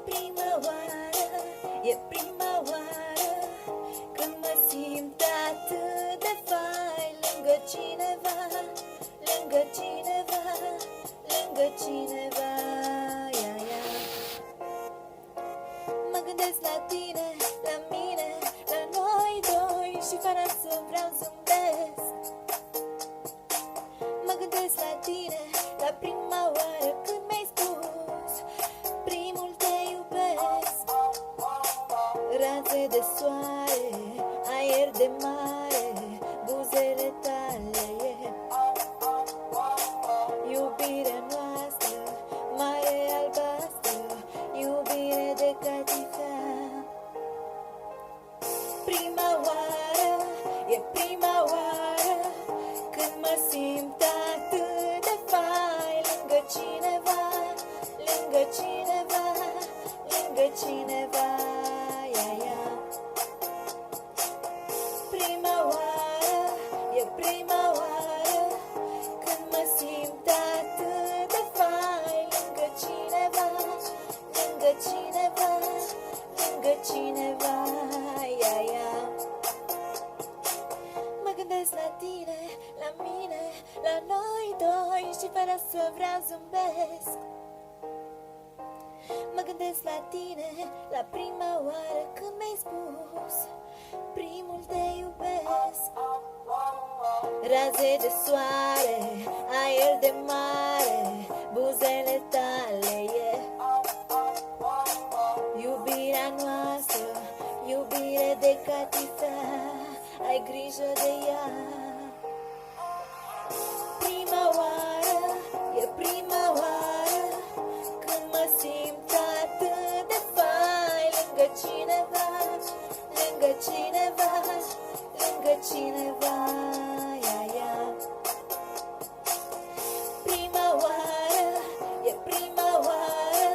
Prima oară, e prima oară când mă simt atât de fain lângă cineva, lângă cineva, lângă cineva, ia, ia. Mă gândesc la tine, la mine, la noi doi și fără să vreau zâmbesc. Mă gândesc la tine, la prima oară când mi-ai spus primul te iubesc. Raze de soare, aer de mare, buzele tale, iubirea noastră, mare albastră, iubire de catifea. Prima oară, e prima oară când mă simt atât de fain lângă cineva, lângă cineva, lângă cineva, ia, ia. Prima oară, e prima oară când mă simt atât de fain lângă cineva, lângă cineva, lângă cineva, ia, ia. Mă gândesc la tine, la mine, la noi doi și fără să vreau zâmbesc. Mă gândesc la tine, la prima oară când mi-ai spus primul te iubesc. Raze de soare, aer de mare, buzele tale, iubirea noastră, iubire de catifea, ai grijă de ea. Prima oară, e prima oară când mă simt atât de fain lângă cineva, lângă cineva, lângă cineva, ia, ia. Prima oară, e prima oară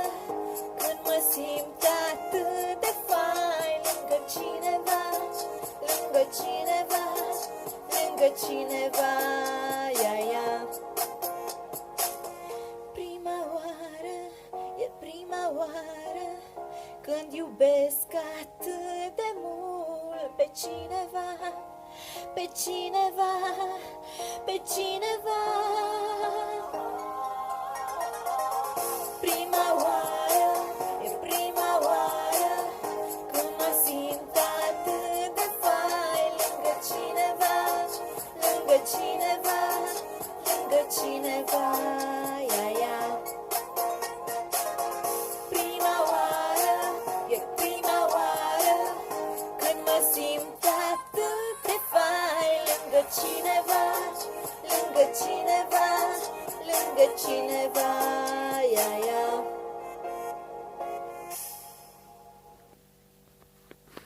când mă simt atât de fain lângă cineva, lângă cineva, lângă cineva, ia, ia. Prima oară, e prima oară când iubesc atât de mult pe cineva, pe cineva, pe cineva. Prima oară, e prima oară când mă simt atât de fain lângă cineva, lângă cineva, lângă cineva, ia, ia. Prima oară, e prima oară când mă simt atât de fain lângă cineva, lângă cineva, lângă cineva.